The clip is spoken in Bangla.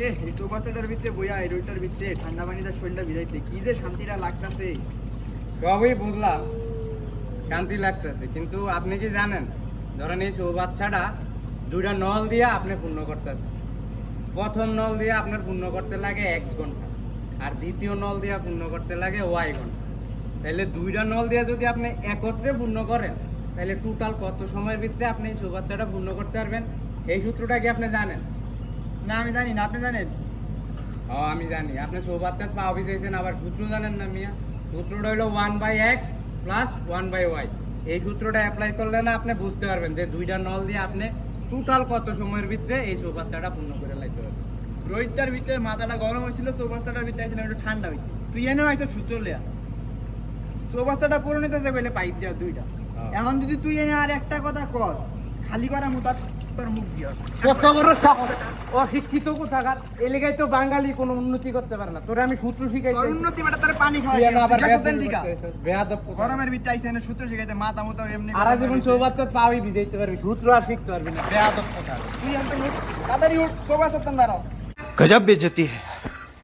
এই চৌবাচ্চাটার ভিতরে বইয়া এই রোডটার ভিতরে ঠান্ডা পানিতে শরীরটা ভিজাইতে কি যে শান্তিটা লাগতাছে। সবই বুঝলাম, শান্তি লাগতেছে, কিন্তু আপনি কি জানেন, ধরেন এই চৌবাচ্চাটা দুইটা নল দিয়ে আপনি পূর্ণ করতেছেন। প্রথম নল দিয়ে আপনার পূর্ণ করতে লাগে 1 ঘন্টা, আর দ্বিতীয় নল দিয়ে পূর্ণ করতে লাগে Y ঘন্টা। তাহলে দুইটা নল দিয়ে যদি আপনি একত্রে পূর্ণ করেন, তাহলে টোটাল কত সময়ের ভিতরে আপনি এই চৌবাচ্চাটা পূর্ণ করতে পারবেন? এই সূত্রটা কি আপনি জানেন? না আমি জানি না, আপনি জানেন? ও আমি জানি, আপনি চৌবাচ্চার পা ভিজাইছেন, আবার সূত্র জানেন না মিয়া? সূত্রটা হলো 1/x প্লাস 1/y। এই সূত্রটা অ্যাপ্লাই করলে না আপনি বুঝতে পারবেন যে দুইটা নল দিয়ে আপনি টোটাল কত সময়ের ভিতরে এই চৌবাচ্চাটা পূর্ণ করে লাগতে পারবেন। রোডটার ভিতরে মাথাটা গরম হয়েছিল, চৌবাচ্চাটার ভিতরে আসলে একটু ঠান্ডা হইছে। তুই এনেও আইছো সূত্র লেয়া, চৌবাচ্চাটা পুরো নিতে গেলে পাইপ দেওয়া দুইটা। এখন যদি তুই এনে আর একটা কথা কস, খালি করা মুতার তোর মুখ দিয়া কত বড় সাহস! অশিক্ষিত কোথাকার, এলাকায় তো বাঙালি কোনো উন্নতি করতে পারে না। তোরে আমি সূত্র শিখাইছি, তোর উন্নতি বেটা তোর পানি তুই এনে আবার খাওয়াইছিস। বেয়াদব কোথাকার। গরমের ভিতরে আইছে এনে সূত্র শিখাইতে মাথা মুতা এমনি আর জীবন চৌবাচ্চার পাওই ভিজাইতে পারবি, সূত্র আর শিখতে পারবি না। বেয়াদব কোথাকার। তুই এত তাড়াতাড়ি উঠ, চৌবাচ্চার দাঁড়াও। गजब बेइज्जती है।